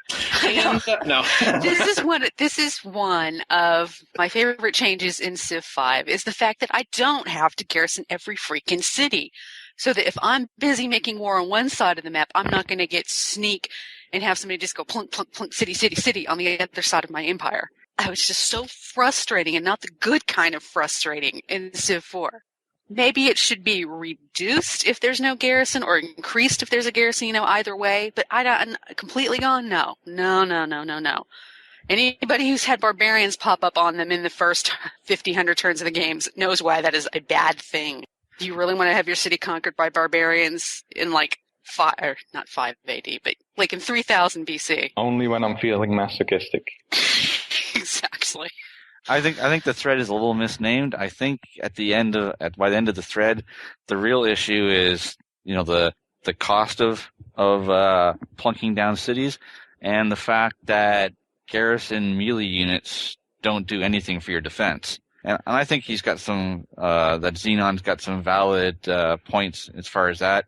And, no. This is one of my favorite changes in Civ 5 is the fact that I don't have to garrison every freaking city. So that if I'm busy making war on one side of the map, I'm not going to get sneak and have somebody just go plunk, plunk, plunk, city, city, city on the other side of my empire. I was just so frustrating, and not the good kind of frustrating in Civ 4. Maybe it should be reduced if there's no garrison, or increased if there's a garrison, either way. But I don't, completely gone? No. Anybody who's had barbarians pop up on them in the first 50, 100 turns of the games knows why that is a bad thing. Do you really want to have your city conquered by barbarians in not 5 AD, but in 3000 BC? Only when I'm feeling masochistic. Exactly. I think the thread is a little misnamed. I think by the end of the thread, the real issue is the cost of plunking down cities, and the fact that garrison melee units don't do anything for your defense. And I think he's got that Xenon's got some valid points as far as that.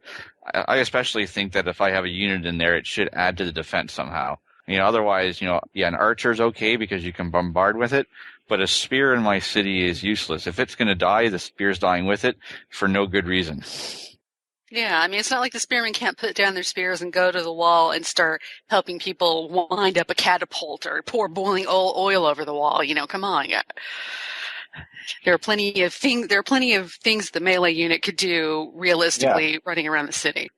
I especially think that if I have a unit in there, it should add to the defense somehow. Otherwise, an archer's okay because you can bombard with it, but a spear in my city is useless. If it's going to die, the spear's dying with it for no good reason. Yeah, it's not like the spearmen can't put down their spears and go to the wall and start helping people wind up a catapult or pour boiling oil over the wall. Come on. There are plenty of things the melee unit could do realistically running around the city.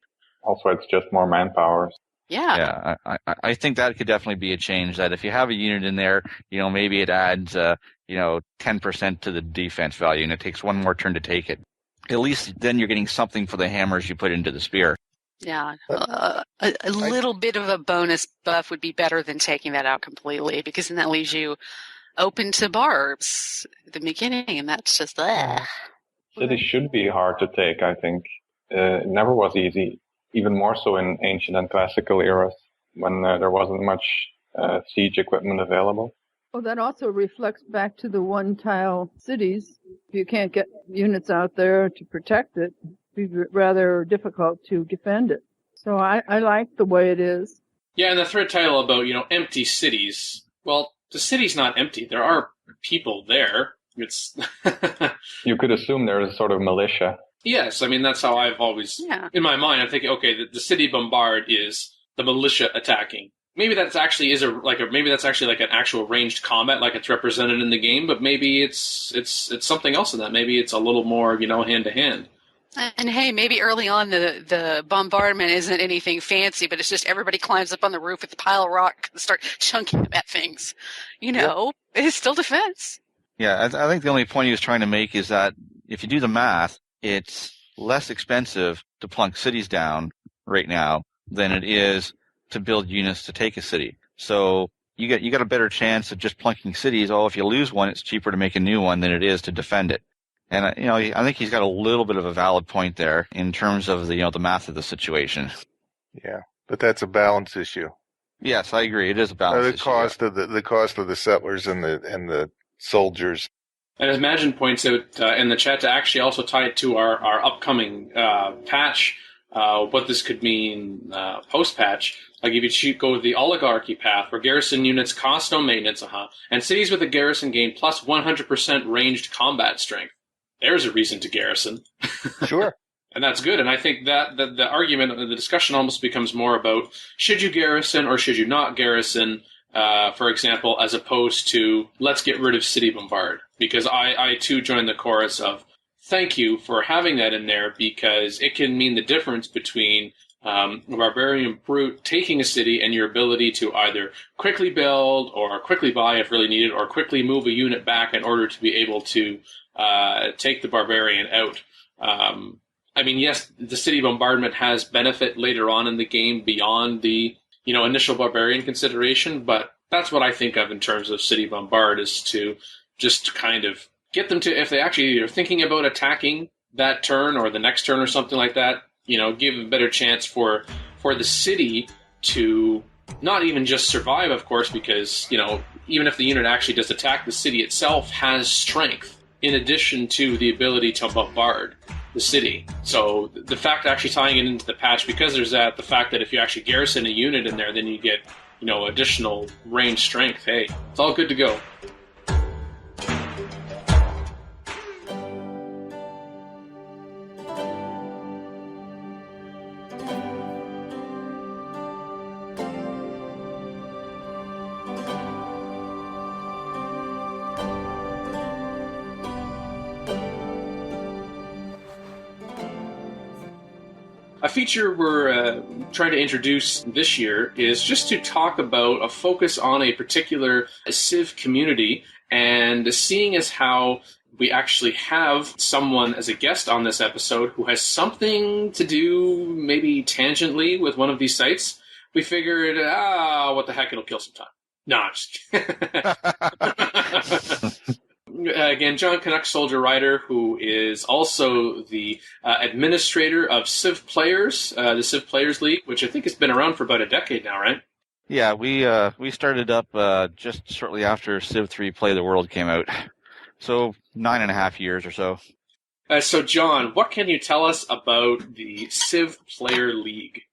Also, it's just more manpower. Yeah. Yeah, I think that could definitely be a change, that if you have a unit in there, maybe it adds, 10% to the defense value, and it takes one more turn to take it. At least then you're getting something for the hammers you put into the spear. Yeah. A little bit of a bonus buff would be better than taking that out completely, because then that leaves you open to barbs at the beginning, and that's just, Cities should be hard to take, I think. It never was easy. Even more so in ancient and classical eras when there wasn't much siege equipment available. Well, that also reflects back to the one-tile cities. If you can't get units out there to protect it, it'd be rather difficult to defend it. So I like the way it is. Yeah, and the thread title about, empty cities. Well, the city's not empty. There are people there. It's You could assume there's a sort of militia. Yes, that's how I've always, in my mind, I'm thinking, okay, the city bombard is the militia attacking. Maybe that's actually maybe that's actually like an actual ranged combat, like it's represented in the game, but maybe it's something else in that. Maybe it's a little more, hand to hand. And hey, maybe early on the bombardment isn't anything fancy, but it's just everybody climbs up on the roof with a pile of rock and start chunking at things. It's still defense. Yeah, I think the only point he was trying to make is that if you do the math, it's less expensive to plunk cities down right now than it is to build units to take a city. So you got a better chance of just plunking cities. Oh, if you lose one, it's cheaper to make a new one than it is to defend it. And I think he's got a little bit of a valid point there in terms of the math of the situation. Yeah, but that's a balance issue. Yes, I agree. It is a balance issue. The cost of the settlers and the soldiers. And as Magin points out in the chat, to actually also tie it to our upcoming patch, what this could mean post-patch. Like if you go with the oligarchy path, where garrison units cost no maintenance, and cities with a garrison gain plus 100% ranged combat strength. There's a reason to garrison. Sure. And that's good. And I think that the argument, the discussion almost becomes more about should you garrison or should you not garrison, for example, as opposed to let's get rid of city bombard. Because I too join the chorus of thank you for having that in there, because it can mean the difference between a barbarian brute taking a city and your ability to either quickly build or quickly buy if really needed, or quickly move a unit back in order to be able to take the barbarian out. Yes, the city bombardment has benefit later on in the game beyond the initial barbarian consideration, but that's what I think of in terms of city bombard, is to just kind of get them to, if they actually are thinking about attacking that turn or the next turn or something like that, give a better chance for the city to not even just survive, of course, because, even if the unit actually does attack, the city itself has strength in addition to the ability to bombard the city. So the fact actually tying it into the patch, because there's the fact that if you actually garrison a unit in there, then you get, additional range strength. Hey, it's all good to go. A feature we're trying to introduce this year is just to talk about a focus on a particular Civ community, and seeing as how we actually have someone as a guest on this episode who has something to do maybe tangentially with one of these sites, we figured, what the heck, it'll kill some time. No, I'm just kidding. Again, John CanuckSoldier Ryder, who is also the administrator of CivPlayers, the CivPlayers League, which I think has been around for about a decade now, right? Yeah, we started up just shortly after Civ 3 Play the World came out. So 9.5 years or so. So, John, what can you tell us about the CivPlayer League?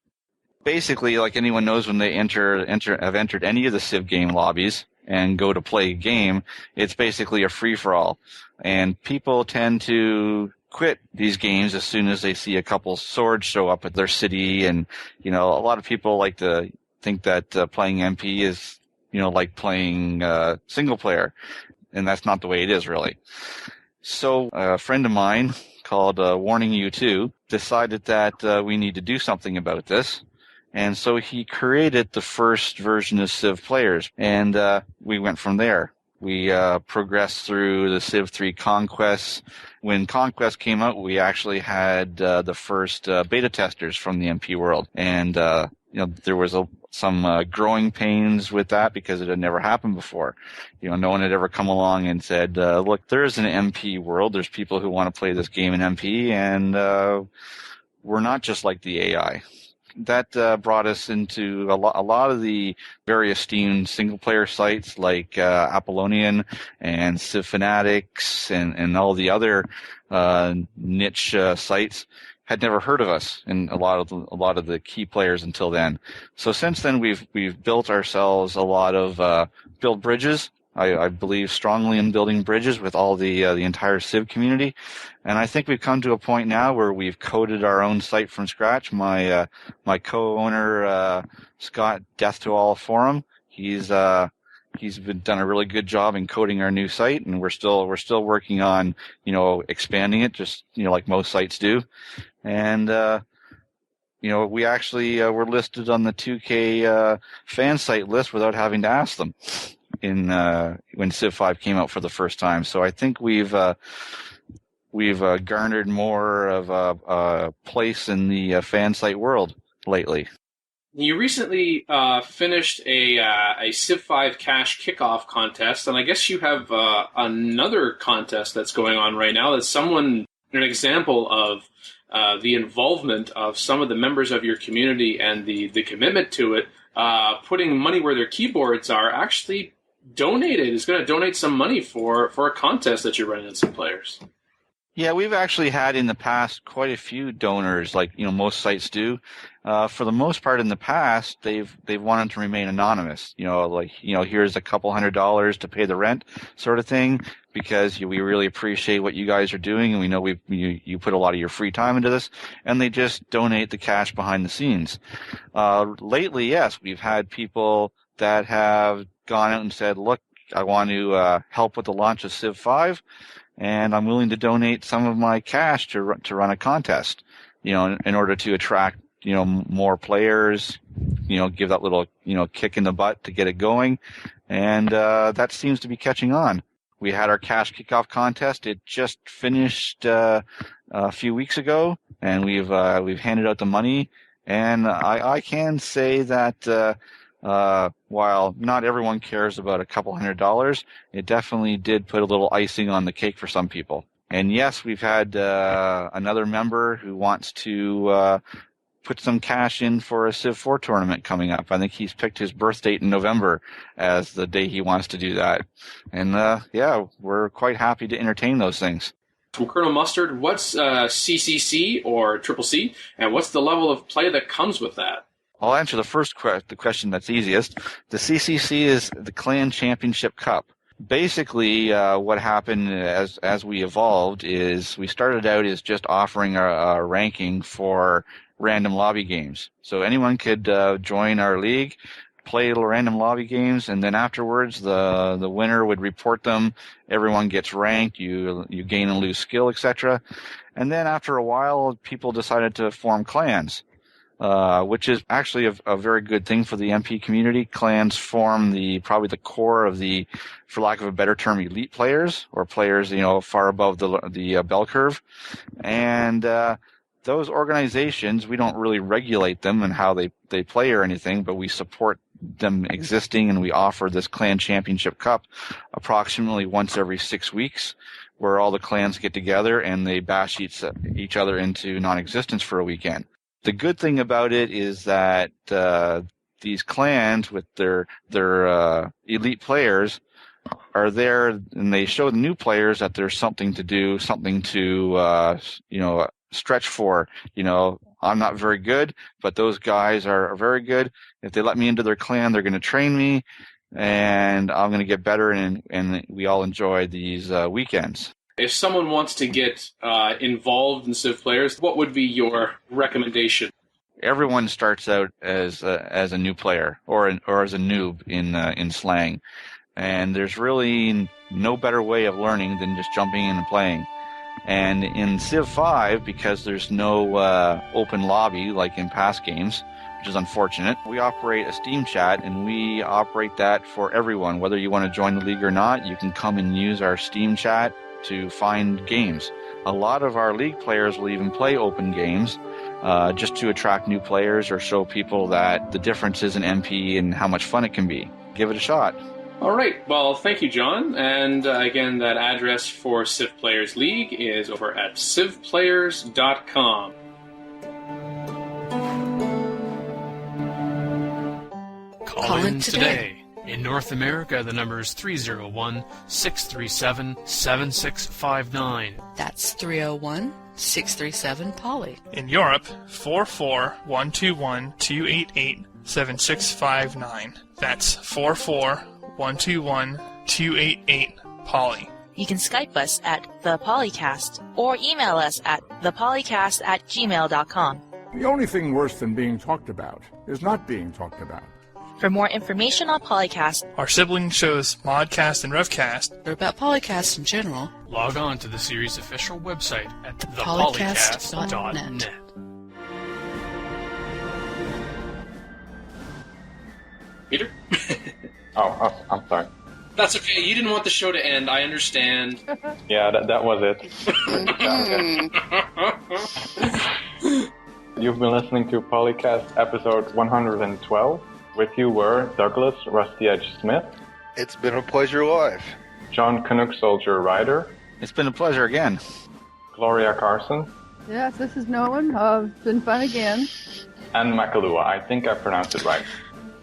Basically, like anyone knows, when they have entered any of the Civ game lobbies and go to play a game, it's basically a free-for-all. And people tend to quit these games as soon as they see a couple swords show up at their city. And, a lot of people like to think that playing MP is, like playing single player. And that's not the way it is, really. So a friend of mine called Warning You 2 decided that we need to do something about this. And so he created the first version of CivPlayers, and we went from there. We progressed through the Civ 3 Conquests. When Conquest came out, we actually had the first beta testers from the MP world. And, there was some growing pains with that because it had never happened before. No one had ever come along and said, look, there is an MP world. There's people who want to play this game in MP, and we're not just like the AI. That brought us into a lot of the very esteemed single-player sites like Apollonian and Civ Fanatics and all the other niche sites had never heard of us, and a lot of the key players until then. So since then, we've built ourselves a lot of build bridges. I believe strongly in building bridges with all the entire Civ community, and I think we've come to a point now where we've coded our own site from scratch. My co-owner Scott, Death to All Forum, he's done a really good job in coding our new site, and we're still working on expanding it, just like most sites do, and we actually were listed on the 2K fan site list without having to ask them when Civ 5 came out for the first time. So I think we've garnered more of a place in the fan site world lately. You recently finished a Civ 5 cash kickoff contest, and I guess you have another contest that's going on right now. That's an example of the involvement of some of the members of your community and the commitment to it, putting money where their keyboards are. Actually donated is going to donate some money for a contest that you're running at CivPlayers. Yeah, we've actually had in the past quite a few donors, like most sites do. For the most part, in the past, they've wanted to remain anonymous. Here's a couple $100 to pay the rent, sort of thing, because we really appreciate what you guys are doing, and we know you put a lot of your free time into this, and they just donate the cash behind the scenes. Lately, yes, we've had people that have gone out and said, look, I want to help with the launch of Civ 5, and I'm willing to donate some of my cash to run a contest, in order to attract, more players, give that little, kick in the butt to get it going. And that seems to be catching on. We had our cash kickoff contest. It just finished a few weeks ago, and we've handed out the money. And I can say that while not everyone cares about a couple $100, it definitely did put a little icing on the cake for some people. And yes, we've had another member who wants to put some cash in for a Civ 4 tournament coming up. I think he's picked his birth date in November as the day he wants to do that. And we're quite happy to entertain those things. From Colonel Mustard, what's CCC or Triple C, and what's the level of play that comes with that? I'll answer the first the question that's easiest. The CCC is the Clan Championship Cup. Basically, what happened as we evolved is we started out as just offering a ranking for random lobby games. So anyone could join our league, play random lobby games, and then afterwards the winner would report them. Everyone gets ranked. You gain and lose skill, etc. And then after a while, people decided to form clans. Which is actually a very good thing for the MP community. Clans form probably the core of the, for lack of a better term, elite players, or players, far above the bell curve. And those organizations, we don't really regulate them and how they play or anything, but we support them existing, and we offer this Clan Championship Cup approximately once every 6 weeks, where all the clans get together and they bash each other into non-existence for a weekend. The good thing about it is that these clans with their elite players are there, and they show the new players that there's something to do, something to stretch for. I'm not very good, but those guys are very good. If they let me into their clan, they're going to train me, and I'm going to get better. And we all enjoy these weekends. If someone wants to get involved in CivPlayers, what would be your recommendation? Everyone starts out as a new player or as a noob in slang, and there's really no better way of learning than just jumping in and playing. And in Civ 5, because there's no open lobby like in past games, which is unfortunate, we operate a Steam chat, and we operate that for everyone. Whether you want to join the league or not, you can come and use our Steam chat to find games. A lot of our league players will even play open games just to attract new players or show people that the difference is in MP and how much fun it can be. Give it a shot. All right. Well, thank you, John. And again, that address for CivPlayers League is over at CivPlayers.com. Call in today. In North America, the number is 301-637-7659. That's 301-637-POLY. In Europe, 44121-288-7659. That's 44121-288-POLY. You can Skype us at the PolyCast or email us at thepolycast@gmail.com. The only thing worse than being talked about is not being talked about. For more information on PolyCast, our sibling shows ModCast and RevCast, or about PolyCast in general, log on to the series' official website at thepolycast.net. Peter? Oh, I'm sorry. That's okay. You didn't want the show to end. I understand. Yeah, that was it. You've been listening to PolyCast episode 112. With you were Douglas Rusty Edge Smith. It's been a pleasure live. John CanuckSoldier Ryder. It's been a pleasure again. Gloria Carson. Yes, this is Nolan. It's been fun again. And Makahlua. I think I pronounced it right.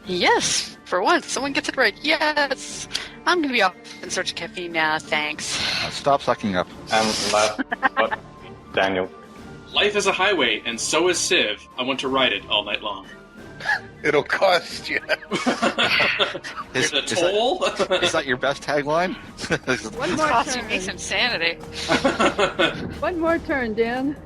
Yes, for once, someone gets it right. Yes. I'm going to be off in search of caffeine now, thanks. Stop sucking up. And last but Daniel. Life is a highway, and so is Civ. I want to ride it all night long. It'll cost you. Is a toll? Is that your best tagline? One more Costing turn. me some sanity. One more turn, Dan.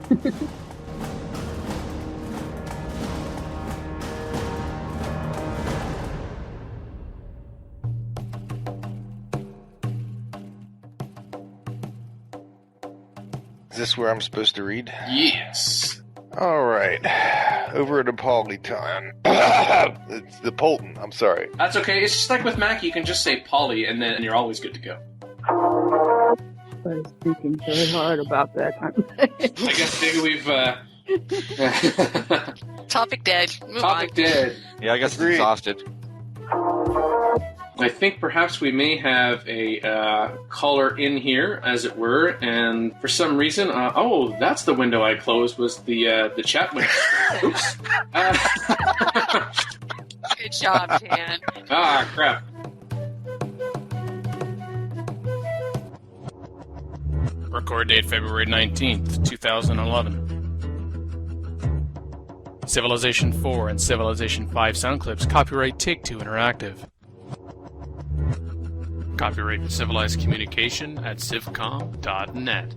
Is this where I'm supposed to read? Yes. All right. Over at Polyton. It's the Polton. I'm sorry. That's okay. It's just like with Mac. You can just say Poly, and then you're always good to go. I was thinking very hard about that. I guess maybe we've... Topic dead. Move Topic on. dead. Yeah, I guess it's Agreed. exhausted. I think perhaps we may have a caller in here, as it were, and for some reason, that's the window I closed, was the chat window. Oops. Good job, Dan. Crap. Record date February 19th, 2011. Civilization 4 and Civilization 5 sound clips. Copyright Take-Two Interactive. Copyright Civilized Communication at civcom.net.